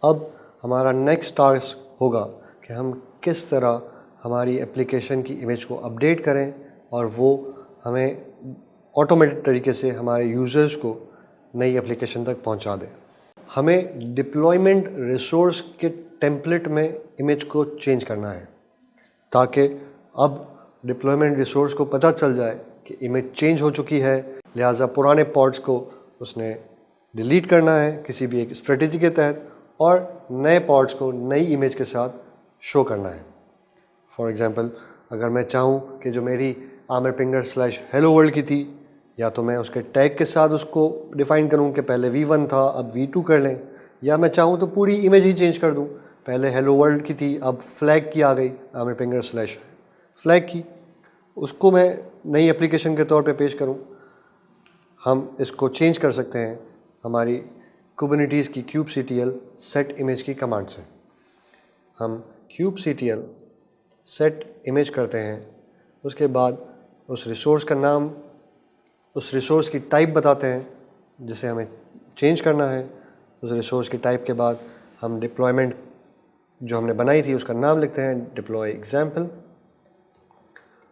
अब हमारा next task होगा कि हम किस तरह हमारी एप्लीकेशन की इमेज को अपडेट करें और वो हमें ऑटोमेटिक तरीके से हमारे यूज़र्स को नई एप्लीकेशन तक पहुंचा दें। हमें डिप्लॉयमेंट रिसोर्स के टेम्पलेट में इमेज को चेंज करना है ताकि अब डिप्लॉयमेंट रिसोर्स को पता चल जाए कि इमेज चेंज हो चुकी है, लिहाजा पुराने पॉड्स को उसने डिलीट करना है किसी भी एक स्ट्रेटेजी के तहत और नए पॉड्स को नई इमेज के साथ शो करना है। फॉर एग्ज़ाम्पल, अगर मैं चाहूँ कि जो मेरी आमिर पिंगर / हेलो वर्ल्ड की थी, या तो मैं उसके टैग के साथ उसको डिफ़ाइन करूँ कि पहले V1 था अब V2 कर लें, या मैं चाहूँ तो पूरी इमेज ही चेंज कर दूँ, पहले हेलो वर्ल्ड की थी अब फ्लैग की आ गई, आमिर पिंगर / फ्लैग की, उसको मैं नई एप्लीकेशन के तौर पे पेश करूँ। हम इसको चेंज कर सकते हैं हमारी कुबरनेटिस की kubectl सेट इमेज की कमांड से। हम kubectl सेट इमेज करते हैं, उसके बाद उस रिसोर्स का नाम, उस रिसोर्स की टाइप बताते हैं जिसे हमें चेंज करना है। उस रिसोर्स की टाइप के बाद हम डिप्लॉयमेंट जो हमने बनाई थी उसका नाम लिखते हैं, डिप्लॉय एग्जाम्पल।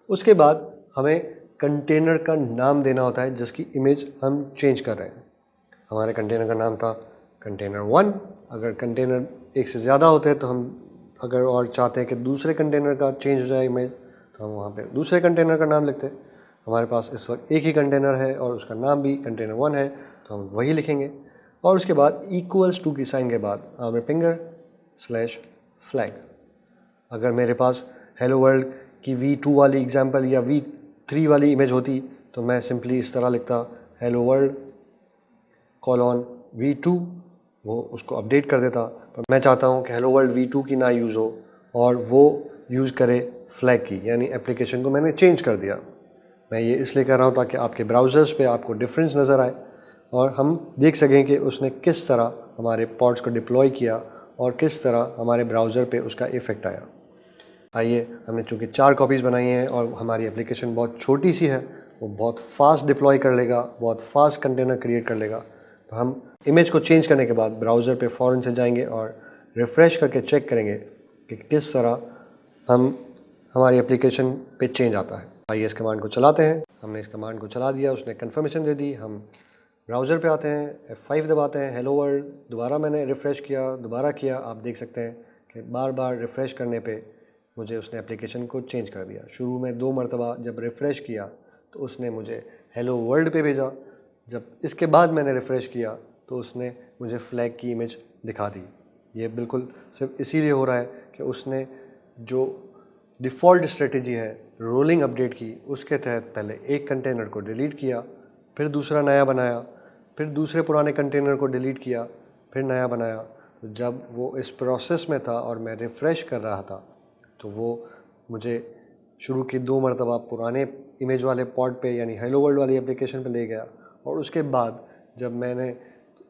उसके बाद हमें कंटेनर का नाम देना होता है जिसकी इमेज हम चेंज कर रहे हैं। हमारे कंटेनर का नाम था कंटेनर 1। अगर कंटेनर एक से ज़्यादा होते हैं तो हम अगर और चाहते हैं कि दूसरे कंटेनर का चेंज हो जाए इमेज तो हम वहाँ पे दूसरे कंटेनर का नाम लिखते हैं। हमारे पास इस वक्त एक ही कंटेनर है और उसका नाम भी कंटेनर 1 है तो हम वही लिखेंगे। और उसके बाद =टू की साइन के बाद आमिर पिंगर / फ्लैग। अगर मेरे पास हेलो वर्ल्ड की V2 वाली एग्जाम्पल या V3 वाली इमेज होती तो मैं सिंपली इस तरह लिखता, हेलो वर्ल्ड :V2, वो उसको अपडेट कर देता। पर मैं चाहता हूँ कि हेलो वर्ल्ड V2 की ना यूज़ हो और वो यूज़ करे फ्लैग की, यानी एप्लीकेशन को मैंने चेंज कर दिया। मैं ये इसलिए कर रहा हूँ ताकि आपके ब्राउज़र्स पे आपको डिफरेंस नज़र आए और हम देख सकें कि उसने किस तरह हमारे पॉड्स को डिप्लॉय किया और किस तरह हमारे ब्राउज़र पे उसका इफ़ेक्ट आया। आइए, हमने चूँकि 4 कॉपीज़ बनाई हैं और हमारी एप्लीकेशन बहुत छोटी सी है, वो बहुत फास्ट डिप्लॉय कर लेगा, बहुत फास्ट कंटेनर क्रिएट कर लेगा। तो हम इमेज को चेंज करने के बाद ब्राउज़र पे फ़ौरन से जाएंगे और रिफ़्रेश करके चेक करेंगे कि किस तरह हमारी एप्लीकेशन पे चेंज आता है। आइए इस कमांड को चलाते हैं। हमने इस कमांड को चला दिया, उसने कन्फर्मेशन दे दी। हम ब्राउज़र पे आते हैं, F5 दबाते हैं, हेलो वर्ल्ड, दोबारा मैंने रिफ़्रेश किया, दोबारा किया। आप देख सकते हैं कि बार बार रिफ़्रेश करने पे मुझे उसने एप्लीकेशन को चेंज कर दिया। शुरू में 2 मरतबा जब रिफ़्रेश किया तो उसने मुझे हेलो वर्ल्ड पे भेजा। जब इसके बाद मैंने रिफ़्रेश किया तो उसने मुझे फ्लैग की इमेज दिखा दी। ये बिल्कुल सिर्फ इसीलिए हो रहा है कि उसने जो डिफ़ॉल्ट स्ट्रेटजी है रोलिंग अपडेट की, उसके तहत पहले एक कंटेनर को डिलीट किया, फिर दूसरा नया बनाया, फिर दूसरे पुराने कंटेनर को डिलीट किया, फिर नया बनाया। तो जब वो इस प्रोसेस में था और मैं रिफ़्रेश कर रहा था तो वो मुझे शुरू की 2 मरतबा पुराने इमेज वाले पॉड पे यानी हेलो वर्ल्ड वाली एप्लीकेशन पे ले गया और उसके बाद जब मैंने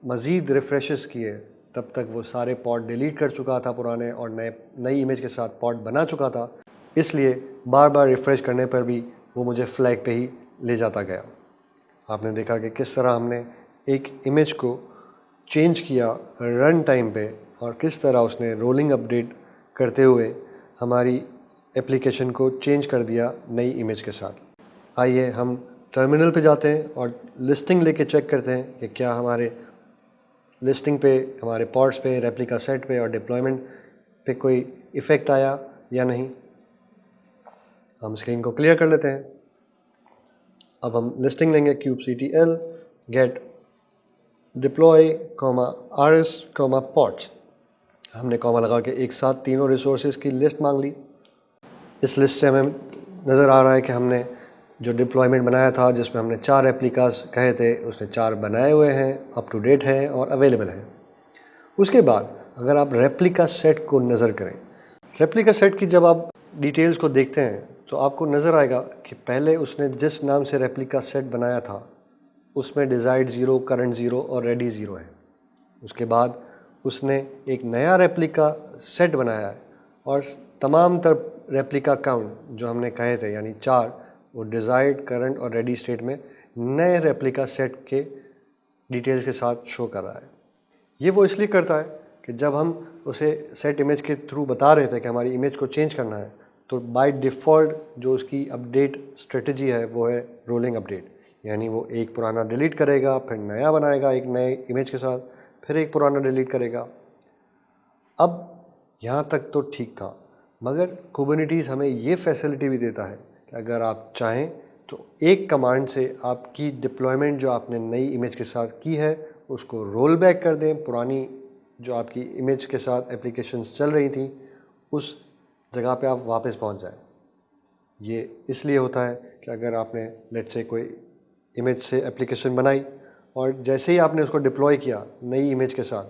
मज़ीद रिफ़्रेशेस किए तब तक वो सारे पॉड डिलीट कर चुका था पुराने और नई इमेज के साथ पॉड बना चुका था। इसलिए बार बार रिफ़्रेश करने पर भी वो मुझे फ्लैग पे ही ले जाता गया। आपने देखा कि किस तरह हमने एक इमेज को चेंज किया रन टाइम पे और किस तरह उसने रोलिंग अपडेट करते हुए हमारी एप्लीकेशन को चेंज कर दिया नई इमेज के साथ। आइए हम टर्मिनल पे जाते हैं और लिस्टिंग लेके चेक करते हैं कि क्या हमारे लिस्टिंग पे, हमारे पॉड्स पे, रेप्लिका सेट पे और डिप्लॉयमेंट पे कोई इफ़ेक्ट आया या नहीं। हम स्क्रीन को क्लियर कर लेते हैं। अब हम लिस्टिंग लेंगे kubectl get deploy, rs, pods। हमने कॉमा लगा के एक साथ तीनों रिसोर्सेज की लिस्ट मांग ली। इस लिस्ट से हमें नज़र आ रहा है कि हमने जो डिप्लॉयमेंट बनाया था जिसमें हमने 4 रेप्लिकास कहे थे, उसने 4 बनाए हुए हैं, अप टू डेट हैं और अवेलेबल हैं। उसके बाद अगर आप रेप्लिका सेट को नज़र करें, रेप्लिका सेट की जब आप डिटेल्स को देखते हैं तो आपको नज़र आएगा कि पहले उसने जिस नाम से रेप्लिका सेट बनाया था उसमें डिज़ायर्ड 0, करंट 0 और रेडी 0 है। उसके बाद उसने एक नया रेप्लिका सेट बनाया है और तमाम तर रेप्लिका काउंट जो हमने कहे थे यानी 4, वो डिज़ायर्ड, करंट और रेडी स्टेट में नए रेप्लिका सेट के डिटेल्स के साथ शो कर रहा है। ये वो इसलिए करता है कि जब हम उसे सेट इमेज के थ्रू बता रहे थे कि हमारी इमेज को चेंज करना है, तो बाय डिफ़ॉल्ट जो उसकी अपडेट स्ट्रेटजी है वो है रोलिंग अपडेट, यानी वो एक पुराना डिलीट करेगा, फिर नया बनाएगा एक नए इमेज के साथ, फिर एक पुराना डिलीट करेगा। अब यहाँ तक तो ठीक था, मगर कुबरनेटिस हमें ये फैसिलिटी भी देता है कि अगर आप चाहें तो एक कमांड से आपकी डिप्लॉयमेंट जो आपने नई इमेज के साथ की है उसको रोल बैक कर दें, पुरानी जो आपकी इमेज के साथ एप्लीकेशंस चल रही थी उस जगह पे आप वापस पहुंच जाएं। ये इसलिए होता है कि अगर आपने लेट्स से कोई इमेज से एप्लीकेशन बनाई और जैसे ही आपने उसको डिप्लॉय किया नई इमेज के साथ,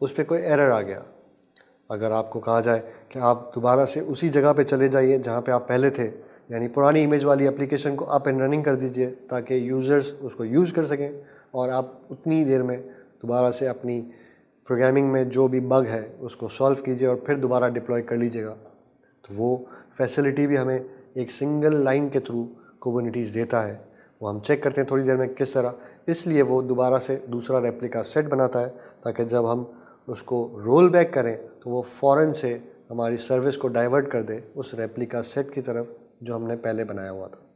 उस पर कोई एरर आ गया, अगर आपको कहा जाए कि आप दोबारा से उसी जगह पे चले जाइए जहाँ पे आप पहले थे, यानी पुरानी इमेज वाली एप्लीकेशन को अप एंड रनिंग कर दीजिए ताकि यूज़र्स उसको यूज़ कर सकें और आप उतनी देर में दोबारा से अपनी प्रोग्रामिंग में जो भी बग है उसको सॉल्व कीजिए और फिर दोबारा डिप्लॉय कर लीजिएगा। तो वो फैसिलिटी भी हमें एक सिंगल लाइन के थ्रू कुबरनेटिस देता है। वो हम चेक करते हैं थोड़ी देर में किस तरह, इसलिए वो दोबारा से दूसरा रेप्लिका सेट बनाता है ताकि जब हम उसको रोल बैक करें तो वो फ़ौरन से हमारी सर्विस को डाइवर्ट कर दे उस रेप्लिका सेट की तरफ जो हमने पहले बनाया हुआ था।